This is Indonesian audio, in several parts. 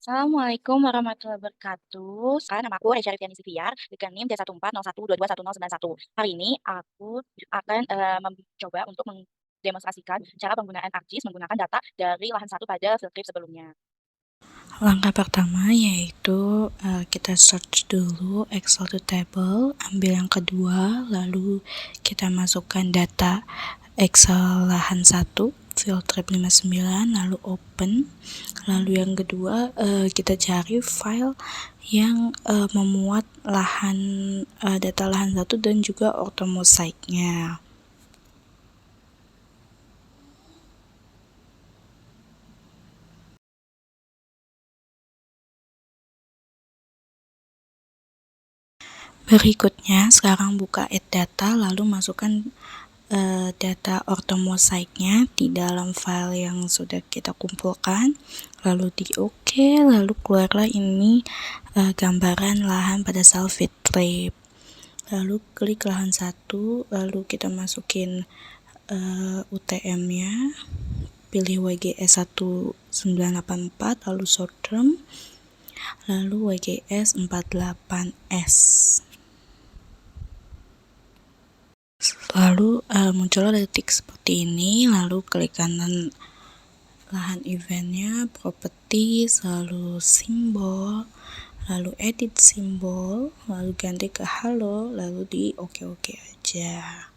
Assalamualaikum warahmatullahi wabarakatuh. Nama aku Reja Rifiani Siviar dengan NIM D1401221091. Hari ini aku akan mencoba untuk mendemonstrasikan cara penggunaan ArcGIS menggunakan data dari lahan satu pada field trip sebelumnya. Langkah pertama yaitu kita search dulu Excel to Table, ambil yang kedua, lalu kita masukkan data Excel lahan 1, field trip 59, lalu open. Lalu yang kedua kita cari file yang memuat data lahan 1 dan juga ortomosaiknya. Berikutnya, sekarang buka Add Data, lalu masukkan data ortomosaiknya di dalam file yang sudah kita kumpulkan, lalu di OK, lalu keluarlah ini gambaran lahan pada sel field trip. Lalu klik lahan 1, lalu kita masukin UTM-nya, pilih WGS 1984, lalu short term, lalu WGS 48S. Lalu muncullah detik seperti ini, lalu klik kanan lahan eventnya, properties, lalu simbol, lalu edit simbol, lalu ganti ke halo, lalu di oke aja.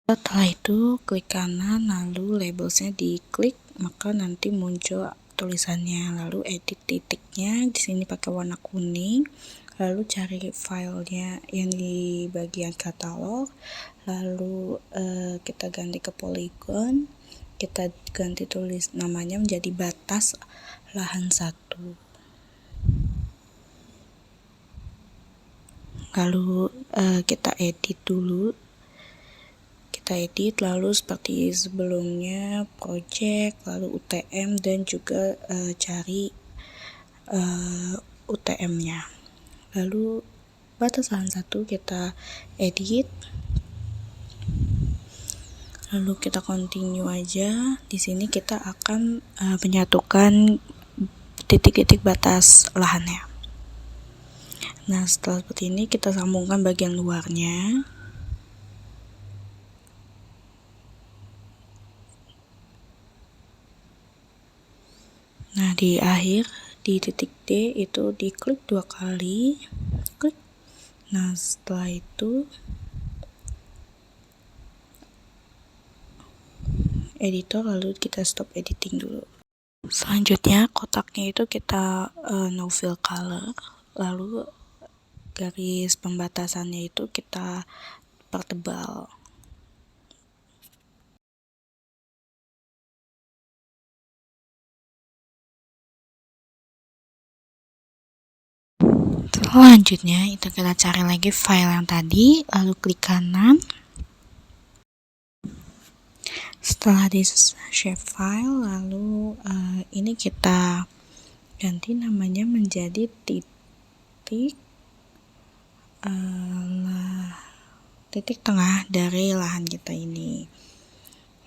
Setelah itu klik kanan, lalu labelsnya diklik, maka nanti muncul tulisannya, lalu edit titiknya, di sini pakai warna kuning, lalu cari filenya yang di bagian katalog, lalu kita ganti ke polygon, kita ganti tulis namanya menjadi batas lahan 1. Lalu kita edit dulu. Kita edit, lalu seperti sebelumnya project, lalu UTM, dan juga cari UTM-nya. Lalu batas lahan 1 kita edit, lalu kita continue aja. Di sini kita akan menyatukan titik-titik batas lahannya. Nah, setelah seperti ini kita sambungkan bagian luarnya. Nah, di akhir di titik D itu diklik 2 kali, klik. Nah, setelah itu editor, lalu kita stop editing dulu. Selanjutnya kotaknya itu kita no fill color, lalu garis pembatasannya itu kita pertebal. Selanjutnya itu kita cari lagi file yang tadi, lalu klik kanan. Setelah di save file, lalu ini kita ganti namanya menjadi titik tengah dari lahan kita ini.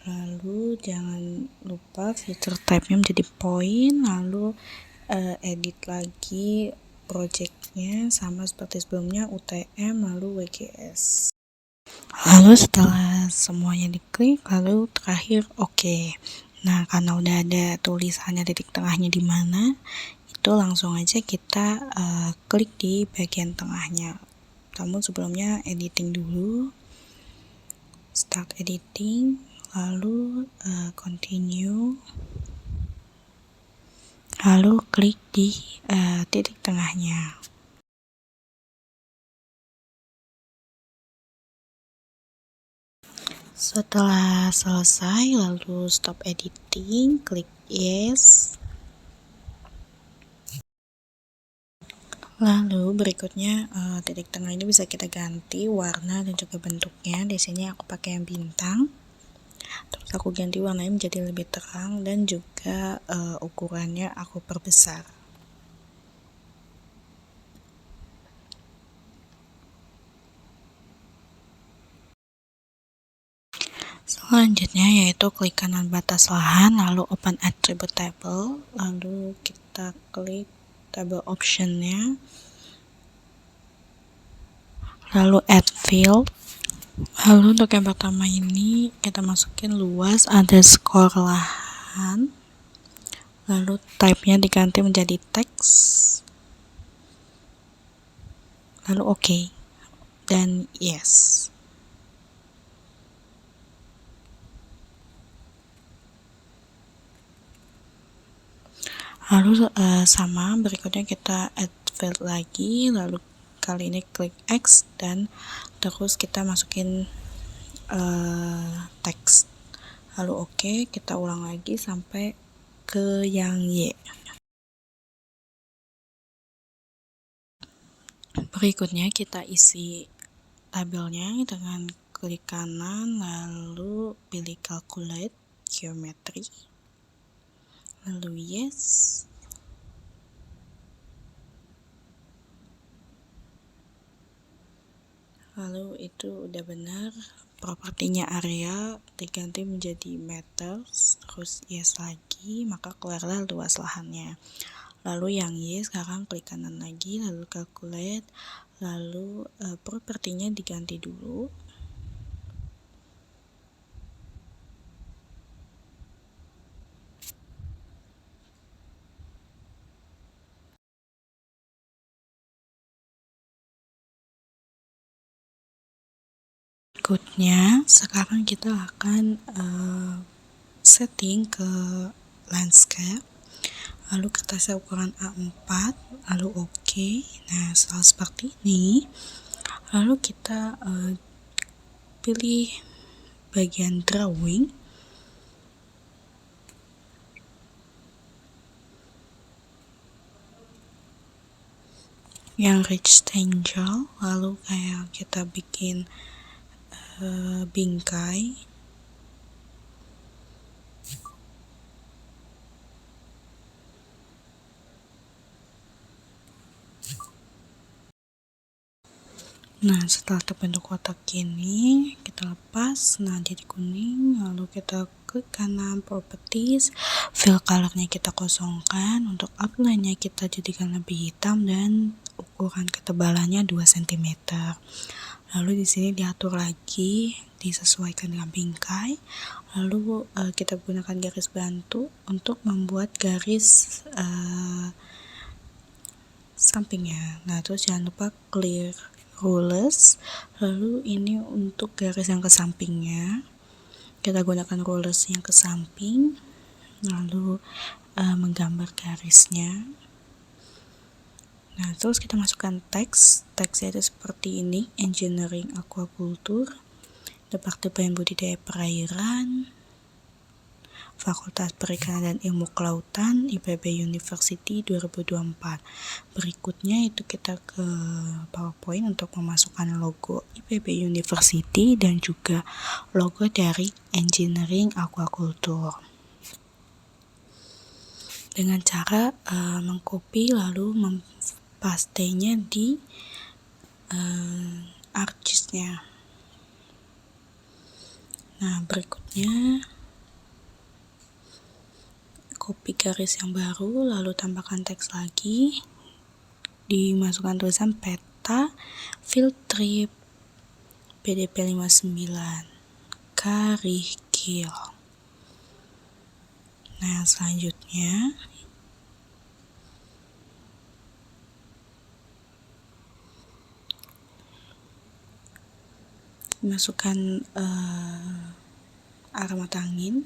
Lalu jangan lupa filter type-nya menjadi point, lalu edit lagi projectnya sama seperti sebelumnya, UTM lalu WGS. Lalu setelah semuanya diklik, lalu terakhir OK. Nah, karena udah ada tulisannya titik tengahnya di mana, itu langsung aja kita klik di bagian tengahnya. Namun sebelumnya editing dulu, start editing, lalu continue, lalu klik di titik tengahnya. Setelah selesai, lalu stop editing, klik yes. Lalu berikutnya titik tengah ini bisa kita ganti warna dan juga bentuknya. Di sini aku pakai yang bintang. Terus aku ganti warnanya menjadi lebih terang dan juga ukurannya aku perbesar. Selanjutnya yaitu klik kanan batas lahan, lalu open attribute table, lalu kita klik table optionnya, lalu add field. Lalu untuk yang pertama ini kita masukin luas underscore lahan, lalu type-nya diganti menjadi teks, lalu OK dan yes. Lalu sama berikutnya kita add field lagi, lalu kali ini klik X dan terus kita masukin teks, lalu OK, kita ulang lagi sampai ke yang Y. Berikutnya kita isi tabelnya dengan klik kanan, lalu pilih calculate geometry, lalu yes. Lalu itu udah benar, propertinya area diganti menjadi meters, terus yes lagi, maka keluarlah luas lahannya. Lalu yang Y sekarang klik kanan lagi, lalu calculate, lalu propertinya diganti dulu. Berikutnya sekarang kita akan setting ke landscape, lalu kita set ukuran A4, lalu OK. Nah setelah seperti ini, lalu kita pilih bagian drawing, yang rectangle, lalu kayak kita bikin bingkai. Nah setelah terbentuk kotak ini kita lepas, nah jadi kuning, lalu kita klik kanan properties, fill colornya kita kosongkan, untuk outline-nya kita jadikan lebih hitam dan ukuran ketebalannya 2 cm. Lalu di sini diatur lagi, disesuaikan dengan bingkai. Lalu kita gunakan garis bantu untuk membuat garis sampingnya. Nah terus jangan lupa clear rulers, lalu ini untuk garis yang ke sampingnya kita gunakan rulers yang ke samping, lalu menggambar garisnya. Nah terus kita masukkan teksnya itu seperti ini, engineering aquaculture, Departemen Budidaya Perairan, Fakultas Perikanan dan Ilmu Kelautan, IPB University 2024. Berikutnya itu kita ke PowerPoint untuk memasukkan logo IPB University dan juga logo dari Engineering Aquaculture. Dengan cara mengcopy lalu mempastenya di arches-nya. Nah berikutnya copy garis yang baru, lalu tambahkan teks lagi, dimasukkan tulisan peta field trip BDP 59 Karikil. Nah selanjutnya masukkan arah mata angin,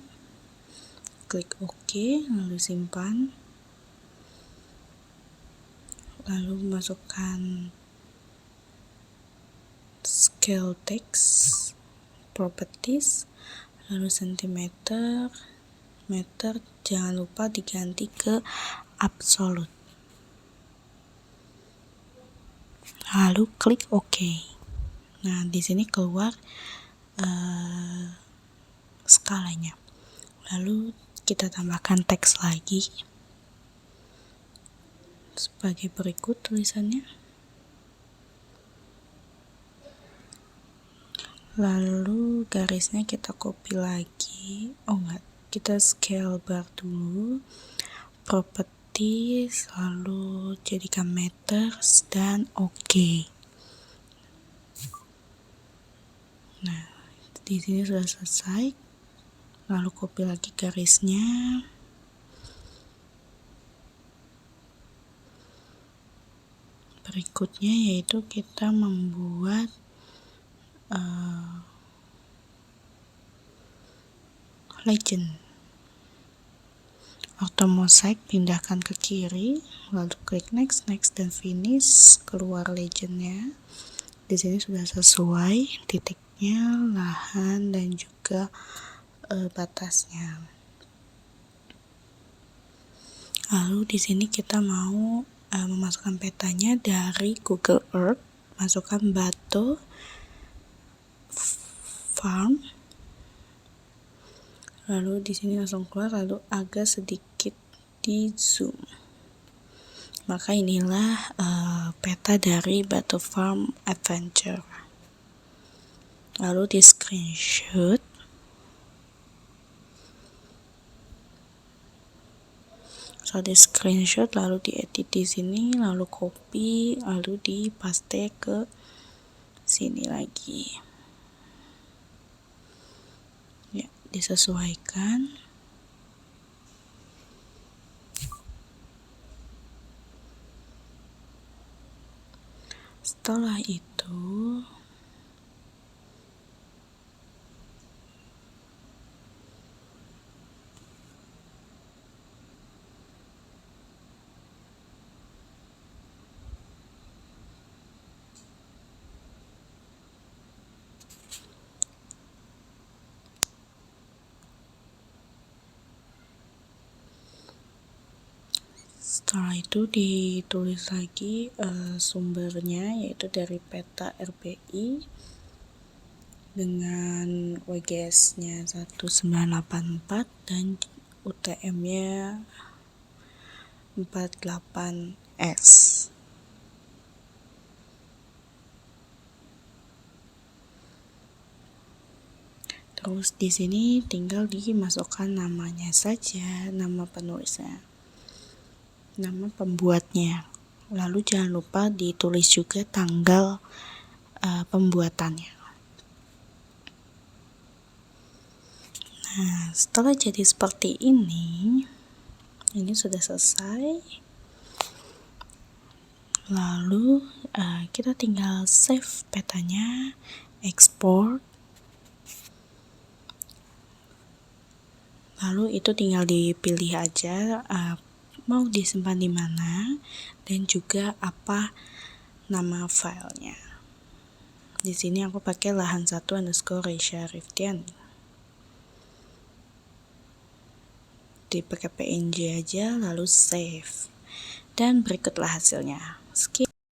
klik OK, lalu simpan, lalu masukkan scale text, properties, lalu centimeter, meter, jangan lupa diganti ke absolute, lalu klik OK. Nah di sini keluar skalanya, lalu kita tambahkan teks lagi sebagai berikut tulisannya. lalu garisnya kita copy lagi, kita scale bar dulu, properties, lalu jadikan meters dan oke. Nah, di sini sudah selesai. Lalu copy lagi garisnya. Berikutnya yaitu kita membuat legend. Auto mosaic pindahkan ke kiri, lalu klik next, dan finish. Keluar legendnya. Di sini sudah sesuai titiknya, lahan dan juga batasnya. Lalu di sini kita mau memasukkan petanya dari Google Earth. Masukkan Batu Farm. Lalu di sini langsung keluar, lalu agak sedikit di zoom. Maka inilah peta dari Batu Farm Adventure. Lalu di screenshot. Di screenshot lalu diedit di sini, lalu copy, lalu dipaste ke sini lagi. Ya, disesuaikan. Setelah itu ditulis lagi sumbernya, yaitu dari peta RPI dengan WGS-nya 1984 dan UTM-nya 48S. Terus di sini tinggal dimasukkan namanya saja, nama penulisnya, nama pembuatnya. Lalu jangan lupa ditulis juga tanggal pembuatannya. Nah, setelah jadi seperti ini sudah selesai. Lalu kita tinggal save petanya, export. Lalu itu tinggal dipilih aja mau disimpan di mana dan juga apa nama filenya. Di sini aku pakai lahan1_Resya_Rifdiani. Dipakai PNG aja, lalu save. Dan berikutlah hasilnya. Skip.